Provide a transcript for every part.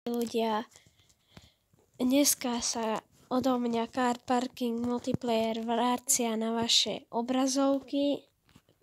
Ľudia, dneska sa odo mňa Car Parking Multiplayer vracia na vaše obrazovky.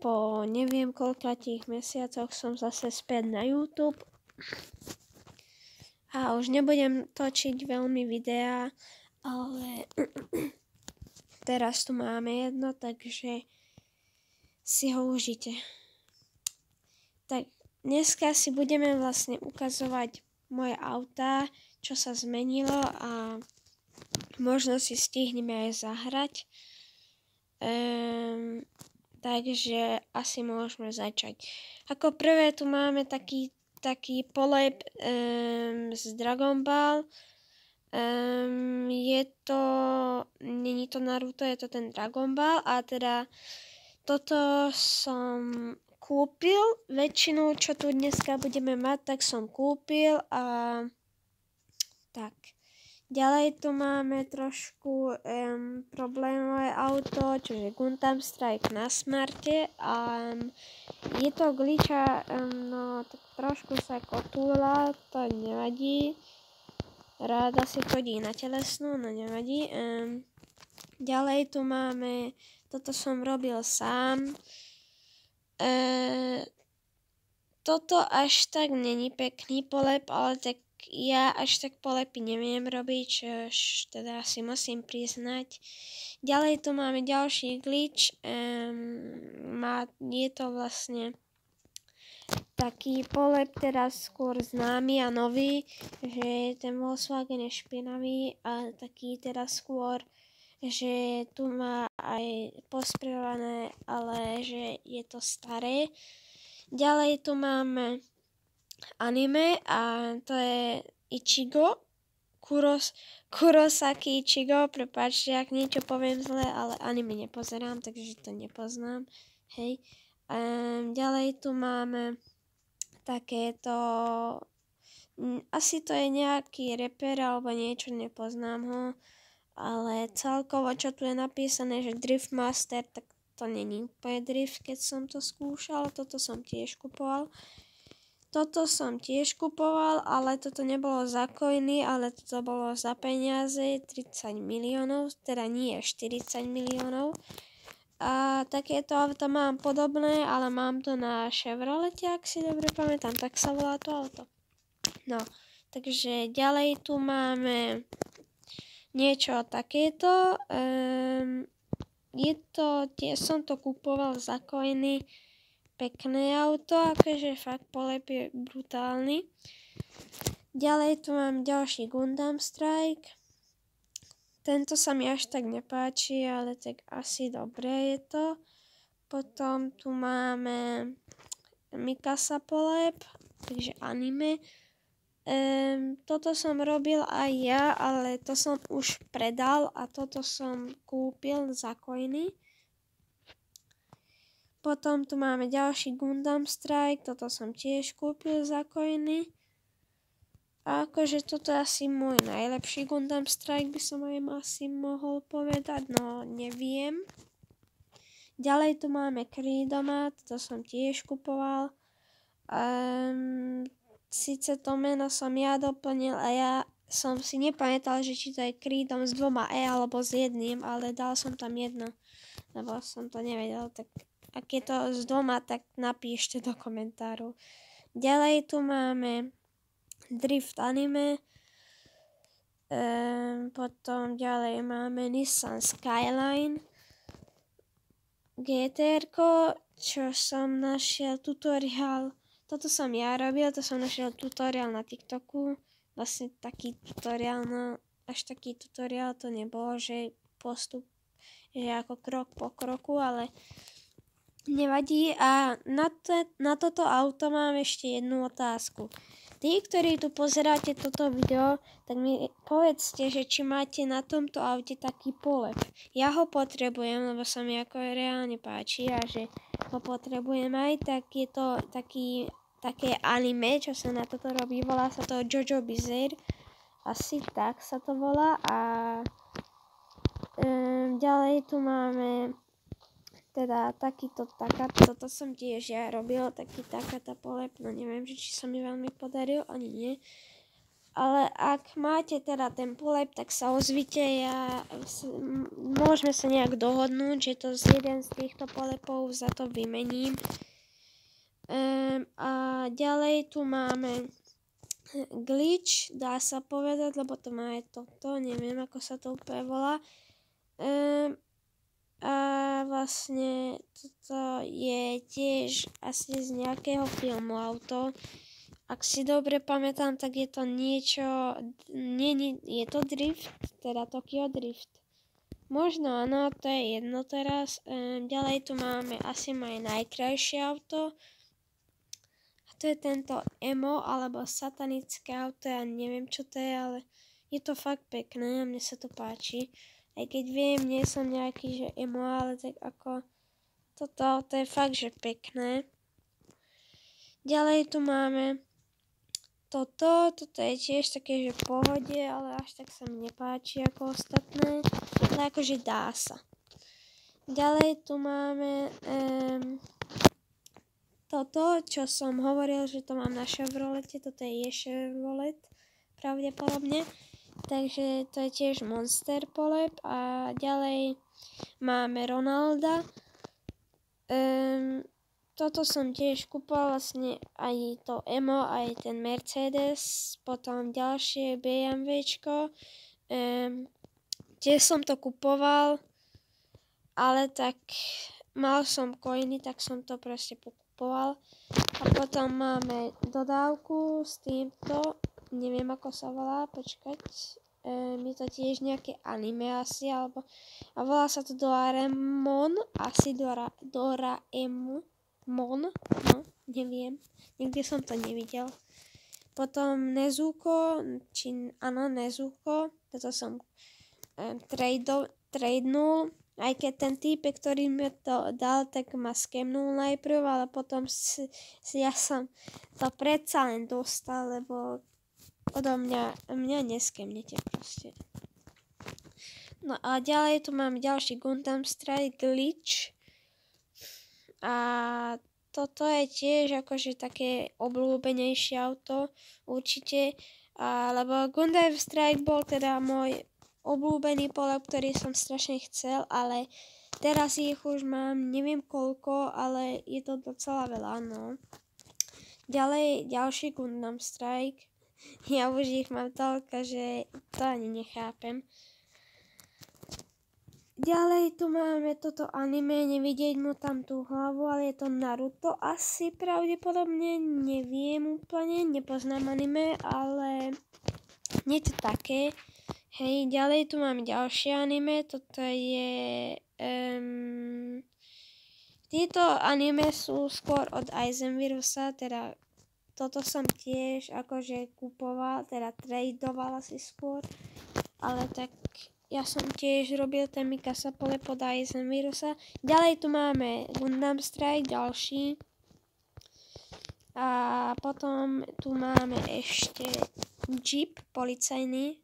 Po neviem koľkatých mesiacoch som zase späť na YouTube. A už nebudem točiť veľmi videá, ale teraz tu máme jedno, takže si ho užite. Tak dneska si budeme vlastne ukazovať moje autá, čo sa zmenilo a možno si stihneme aj zahrať. Takže asi môžeme začať. Ako prvé tu máme taký polep z Dragon Ball. Není to Naruto, je to ten Dragon Ball a teda toto som kúpil, väčšinu, čo tu dneska budeme mať, tak som kúpil a tak. Ďalej tu máme trošku problémové auto, čo je Gundam Strike na smarte a je to glitcha, no tak trošku sa kotúla, to nevadí. Ráda si chodí na telesnú, no nevadí. Ďalej tu máme, toto som robil sám. Toto až tak není pekný polep, ale tak ja až tak polepy neviem robiť, čo teda si musím priznať. Ďalej tu máme ďalší glitch. Je to vlastne taký polep teraz skôr známy a nový, že ten Volkswagen je špinavý a taký teraz skôr, že tu má aj posprejované, ale že je to staré. Ďalej tu máme anime a to je Ichigo. Kurosaki Ichigo, prepáčte, ak niečo poviem zle, ale anime nepozerám, takže to nepoznám. Hej. Ďalej tu máme takéto, asi to je nejaký reper alebo niečo, nepoznám ho. Ale celkovo, čo tu je napísané, že Drift Master, tak to není úplne drift, keď som to skúšal. Toto som tiež kupoval. Ale toto nebolo za coiny, ale toto bolo za peniaze 30 miliónov, teda nie 40 miliónov. A takéto auto mám podobné, ale mám to na Chevrolete, ak si dobre pamätám, tak sa volá to auto. No, takže ďalej tu máme niečo takéto. Som to kupoval za coiny. Pekné auto, akože fakt polep je brutálny. Ďalej tu mám ďalší Gundam Strike. Tento sa mi až tak nepáči, ale tak asi dobre je to. Potom tu máme Mikasa polep, takže anime. Toto som robil aj ja, ale to som už predal a toto som kúpil za coiny. Potom tu máme ďalší Gundam Strike, toto som tiež kúpil za coiny. A akože toto je asi môj najlepší Gundam Strike, by som aj asi mohol povedať, no neviem. Ďalej tu máme Creedoma, toto som tiež kupoval. Sice to meno som ja doplnil a ja som si nepamätal, že či to je Creedom s 2 E alebo s 1, ale dal som tam 1, lebo som to nevedel, tak ak je to s 2, tak napíšte do komentárov. Ďalej tu máme Drift Anime, potom ďalej máme Nissan Skyline, GTR-ko, čo som našiel tutoriál. Toto som ja robil, to som našiel tutoriál na TikToku. Vlastne taký tutoriál, no až taký tutoriál to nebolo, že postup, že ako krok po kroku, ale nevadí. A na toto auto mám ešte jednu otázku. Tí, ktorí tu pozeráte toto video, tak mi povedzte, že či máte na tomto aute taký polep. Ja ho potrebujem, lebo sa mi ako reálne páči a že ho potrebujem aj, tak je to také anime, čo sa na toto robí, volá sa to Jojo Bizarre. Asi tak sa to volá a ďalej tu máme teda toto som tiež ja robil, takáto polep, no neviem, či sa mi veľmi podaril, ani nie. Ale ak máte teda ten polep, tak sa ozvite, môžeme sa nejak dohodnúť, že to z jeden z týchto polepov za to vymením. A ďalej tu máme glitch, dá sa povedať, lebo to má aj toto, neviem ako sa to úplne volá. A vlastne toto je tiež asi z nejakého filmu auto. Ak si dobre pamätám, tak je to niečo, je to drift, teda Tokyo Drift. Možno áno, to je jedno teraz. Ďalej tu máme asi moje najkrajšie auto. A to je tento emo, alebo satanické auto, ja neviem čo to je, ale je to fakt pekné a mne sa to páči. Aj keď viem, nie som nejaký, že emo, ale tak ako toto auto je fakt, že pekné. Ďalej tu máme toto je tiež také, že v pohode, ale až tak sa mi nepáči ako ostatné, ale akože dá sa. Ďalej tu máme toto, čo som hovoril, že to mám na Chevrolete, toto je Chevrolet pravdepodobne, takže to je tiež Monster polep a ďalej máme Ronalda. Toto som tiež kúpal vlastne aj to emo, aj ten Mercedes, potom ďalšie BMWčko. Tiež som to kupoval, ale tak mal som coiny, tak som to proste pokupoval. A potom máme dodávku s týmto, neviem ako sa volá, počkať. Je to tiež nejaké anime asi, alebo a volá sa to Doraemon, asi Doraemon. No, neviem. Nikdy som to nevidel. Potom Nezuko, Nezuko, toto som tradenul, aj keď ten týpek, ktorý mi to dal, tak ma skemnul najprv, ale potom ja som to predsa len dostal, lebo odo mňa neskemnete proste. No a ďalej tu mám ďalší Gundam Strike Glitch. A toto je tiež akože také obľúbenejšie auto, určite. Lebo Gundam Strike bol teda môj obľúbený polep, ktorý som strašne chcel, ale teraz ich už mám neviem koľko, ale je to docela veľa, no. Ďalej ďalší Gundam Strike. Ja už ich mám toľko, že to ani nechápem. Ďalej tu máme toto anime, nevidieť mu tam tú hlavu, ale je to Naruto asi pravdepodobne, neviem úplne, nepoznám anime, ale niečo také. Hej, ďalej tu máme ďalšie anime, toto je... Tieto anime sú skôr od Aizenvirusa, teda toto som tiež akože kupoval, teda tradoval asi skôr, ale tak... Ja som tiež robil ten Mikasa polep od Aizenvirusa. Ďalej tu máme Gundam Strike, ďalší. A potom tu máme ešte Jeep policajný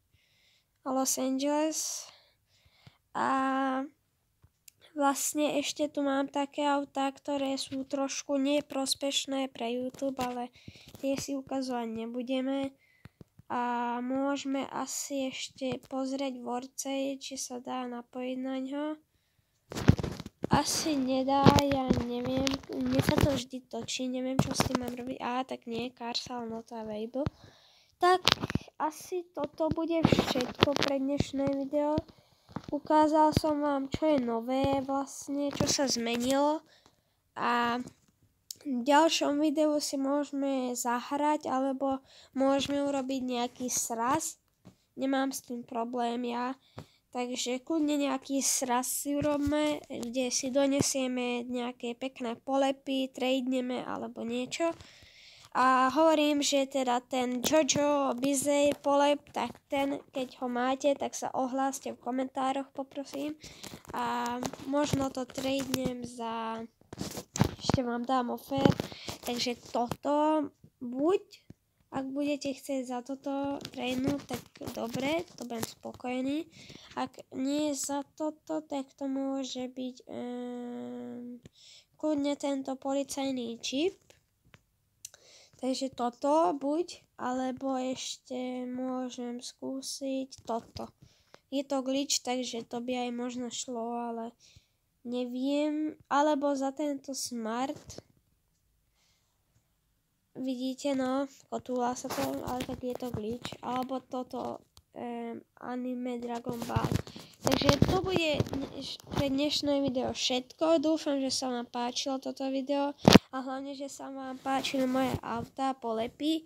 Los Angeles. A vlastne ešte tu mám také autá, ktoré sú trošku neprospešné pre YouTube, ale tie si ukazovať nebudeme. A môžeme asi ešte pozrieť Warcade, či sa dá napojiť na ňo. Asi nedá, ja neviem, mne sa to vždy točí, neviem čo s tým mám robiť. Tak nie, Carsal not available. Tak asi toto bude všetko pre dnešné video. Ukázal som vám, čo je nové vlastne, čo sa zmenilo. A v ďalšom videu si môžeme zahrať, alebo môžeme urobiť nejaký sraz. Nemám s tým problém ja. Takže kľudne nejaký sraz si urobme, kde si donesieme nejaké pekné polepy, tradeneme alebo niečo. A hovorím, že teda ten Jojo Bizarre polep, tak ten, keď ho máte, tak sa ohláste v komentároch, poprosím. A možno to tradenem za... Ešte vám dám offer, takže toto buď, ak budete chcieť za toto tradenúť, tak dobre, to budem spokojný. Ak nie za toto, tak to môže byť kľudne tento policajný čip. Takže toto buď, alebo ešte môžem skúsiť toto. Je to glitch, takže to by aj možno šlo, ale neviem. Alebo za tento smart. Vidíte, no, kotúla sa to, ale tak je to glitch. Alebo toto anime Dragon Ball. Takže to bude pre dnešné video všetko. Dúfam, že sa vám páčilo toto video a hlavne, že sa vám páčili moje autá, polepy.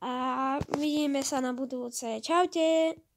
A vidíme sa na budúce. Čaute!